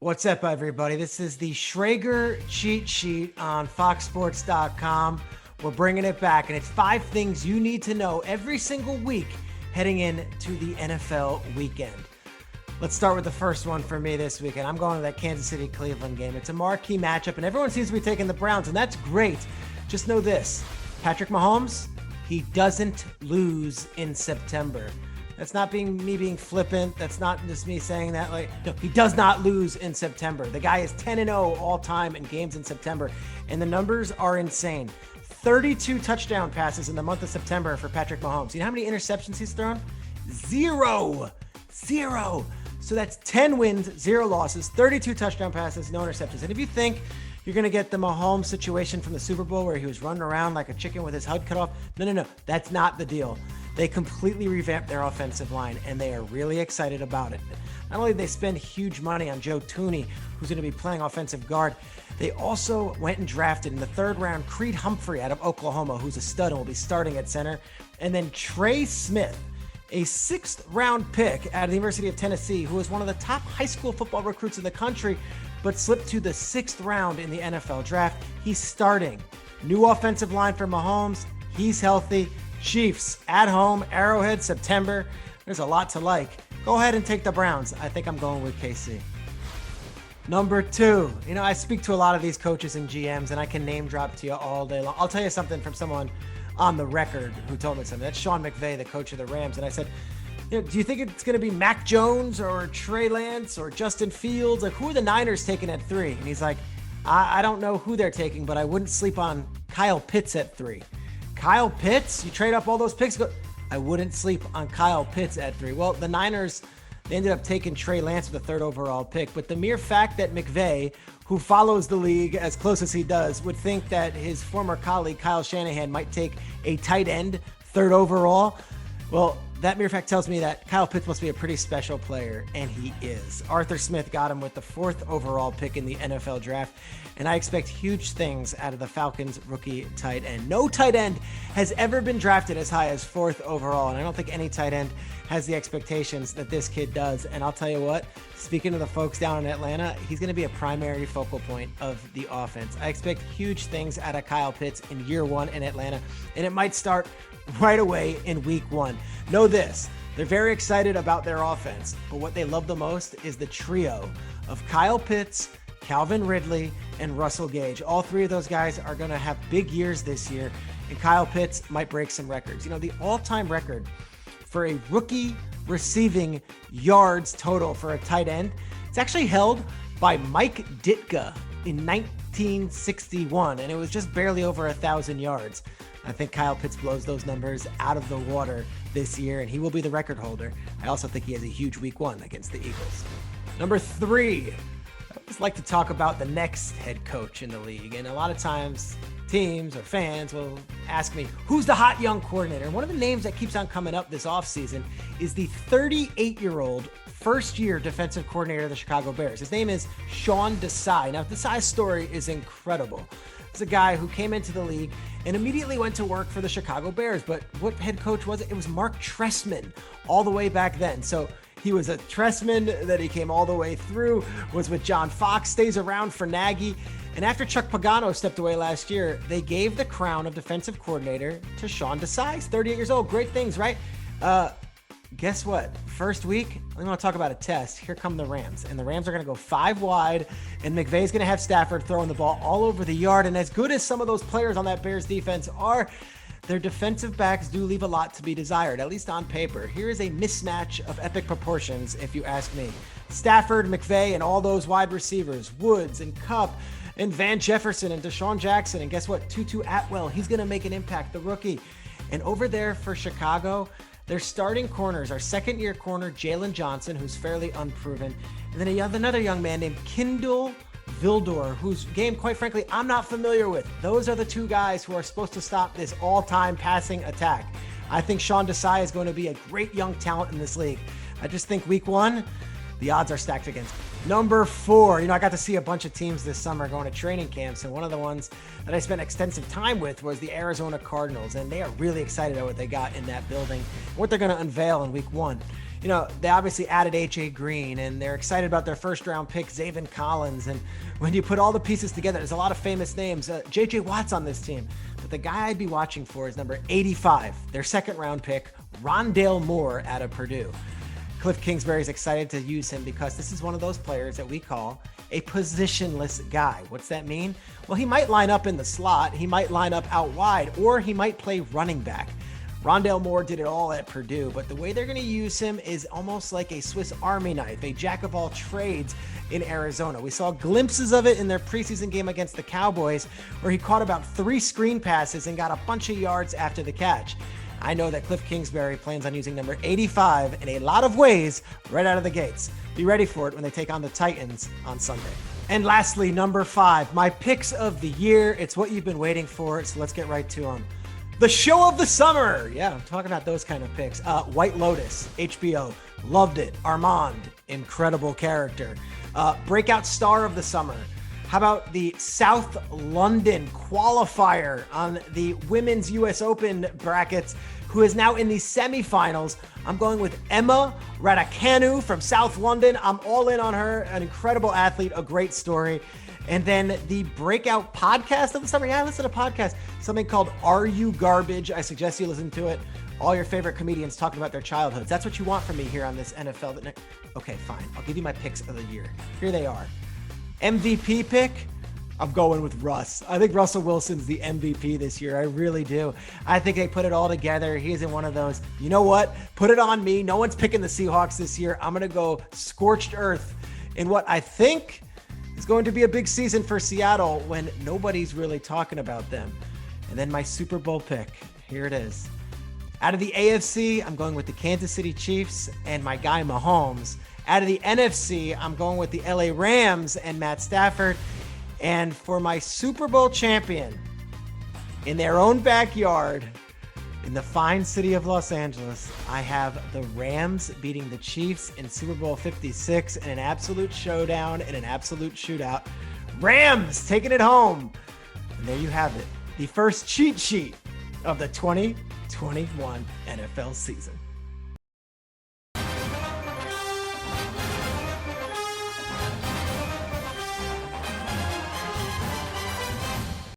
What's up, everybody? This is the Schrager cheat sheet on foxsports.com. We're bringing it back, and it's 5 things you need to know every single week heading into the NFL weekend. Let's start with the first one for me this weekend. I'm going to that Kansas City-Cleveland game. It's a marquee matchup, and everyone seems to be taking the Browns, and that's great. Just know this, Patrick Mahomes, he doesn't lose in September. That's not me being flippant. That's not just me saying that. No, he does not lose in September. The guy is 10-0 all time in games in September, and the numbers are insane. 32 touchdown passes in the month of September for Patrick Mahomes. You know how many interceptions he's thrown? Zero. So that's 10 wins, 0 losses, 32 touchdown passes, no interceptions. And if you think you're going to get the Mahomes situation from the Super Bowl where he was running around like a chicken with his head cut off, no. That's not the deal. They completely revamped their offensive line, and they are really excited about it. Not only did they spend huge money on Joe Thuney, who's going to be playing offensive guard, they also went and drafted in the 3rd round Creed Humphrey out of Oklahoma, who's a stud and will be starting at center. And then Trey Smith, a 6th round pick out of the University of Tennessee, who was one of the top high school football recruits in the country, but slipped to the 6th round in the NFL draft. He's starting. New offensive line for Mahomes. He's healthy. Chiefs at home, Arrowhead, September. There's a lot to like. Go ahead and take the Browns. I think I'm going with KC. Number 2, I speak to a lot of these coaches and GMs, and I can name drop to you all day long. I'll tell you something from someone on the record who told me something. That's Sean McVay, the coach of the Rams. And I said, do you think it's going to be Mac Jones or Trey Lance or Justin Fields? Like, who are the Niners taking at 3? And he's like, I don't know who they're taking, but I wouldn't sleep on Kyle Pitts at 3. Kyle Pitts? You trade up all those picks? I wouldn't sleep on Kyle Pitts at 3. Well, the Niners, they ended up taking Trey Lance with the 3rd overall pick. But the mere fact that McVay, who follows the league as close as he does, would think that his former colleague Kyle Shanahan might take a tight end 3rd overall, well, that mere fact tells me that Kyle Pitts must be a pretty special player, and he is. Arthur Smith got him with the 4th overall pick in the NFL draft, and I expect huge things out of the Falcons rookie tight end. No tight end has ever been drafted as high as 4th overall, and I don't think any tight end has the expectations that this kid does. And I'll tell you what, speaking to the folks down in Atlanta, he's going to be a primary focal point of the offense. I expect huge things out of Kyle Pitts in year 1 in Atlanta, and it might start right away in week 1. Know this, they're very excited about their offense, but what they love the most is the trio of Kyle Pitts, Calvin Ridley, and Russell Gage. All 3 of those guys are going to have big years this year, and Kyle Pitts might break some records. The all-time record for a rookie receiving yards total for a tight end, it's actually held by Mike Ditka in 1961, and it was just barely over 1,000 yards. I think Kyle Pitts blows those numbers out of the water this year, and he will be the record holder. I also think he has a huge week 1 against the Eagles. Number 3, I always like to talk about the next head coach in the league, and a lot of times teams or fans will ask me, who's the hot young coordinator? And one of the names that keeps on coming up this offseason is the 38-year-old first-year defensive coordinator of the Chicago Bears. His name is Sean Desai. Now, Desai's story is incredible. It's a guy who came into the league and immediately went to work for the Chicago Bears. But what head coach was it? It was Mark Trestman all the way back then. So he was a Trestman that he came all the way through, was with John Fox, stays around for Nagy. And after Chuck Pagano stepped away last year, they gave the crown of defensive coordinator to Sean Desai. 38 years old. Great things, right? Guess what? First week, I want to talk about a test. Here come the Rams. And the Rams are going to go 5 wide, and McVay's going to have Stafford throwing the ball all over the yard. And as good as some of those players on that Bears defense are, their defensive backs do leave a lot to be desired, at least on paper. Here is a mismatch of epic proportions, if you ask me. Stafford, McVay, and all those wide receivers, Woods and Kupp, and Van Jefferson and Deshaun Jackson. And guess what? Tutu Atwell, he's going to make an impact, the rookie. And over there for Chicago, their starting corners are 2nd-year corner Jalen Johnson, who's fairly unproven. And then another young man named Kindle Vildor, whose game, quite frankly, I'm not familiar with. Those are the 2 guys who are supposed to stop this all-time passing attack. I think Sean Desai is going to be a great young talent in this league. I just think week 1, the odds are stacked against him. Number 4, I got to see a bunch of teams this summer going to training camps, and one of the ones that I spent extensive time with was the Arizona Cardinals, and they are really excited about what they got in that building, what they're going to unveil in week 1. they obviously added A.J. Green, and they're excited about their first-round pick, Zaven Collins. And when you put all the pieces together, there's a lot of famous names. J.J. Watt's on this team. But the guy I'd be watching for is number 85, their second-round pick, Rondale Moore out of Purdue. Cliff Kingsbury is excited to use him because this is one of those players that we call a positionless guy. What's that mean? Well, he might line up in the slot, he might line up out wide, or he might play running back. Rondale Moore did it all at Purdue, but the way they're going to use him is almost like a Swiss Army knife, a jack of all trades in Arizona. We saw glimpses of it in their preseason game against the Cowboys, where he caught about 3 screen passes and got a bunch of yards after the catch. I know that Cliff Kingsbury plans on using number 85 in a lot of ways right out of the gates. Be ready for it when they take on the Titans on Sunday. And lastly, number 5, my picks of the year. It's what you've been waiting for, so let's get right to them. The show of the summer. Yeah, I'm talking about those kind of picks. White Lotus, HBO. Loved it. Armand, incredible character. Breakout star of the summer. How about the South London qualifier on the Women's US Open brackets, who is now in the semifinals? I'm going with Emma Raducanu from South London. I'm all in on her. An incredible athlete, a great story. And then the breakout podcast of the summer. Yeah, I listen to podcasts. Something called Are You Garbage? I suggest you listen to it. All your favorite comedians talking about their childhoods. That's what you want from me here on this NFL. Okay, fine. I'll give you my picks of the year. Here they are. MVP pick. I'm going with Russ. I think Russell Wilson's the MVP this year. I really do. I think they put it all together. He isn't one of those, you know what? Put it on me. No one's picking the Seahawks this year. I'm going to go scorched earth in what I think is going to be a big season for Seattle when nobody's really talking about them. And then my Super Bowl pick. Here it is. Out of the AFC, I'm going with the Kansas City Chiefs and my guy Mahomes. Out of the NFC, I'm going with the LA Rams and Matt Stafford. And for my Super Bowl champion, in their own backyard, in the fine city of Los Angeles, I have the Rams beating the Chiefs in Super Bowl 56 in an absolute showdown, in an absolute shootout. Rams taking it home. And there you have it. The first cheat sheet of the 2021 NFL season.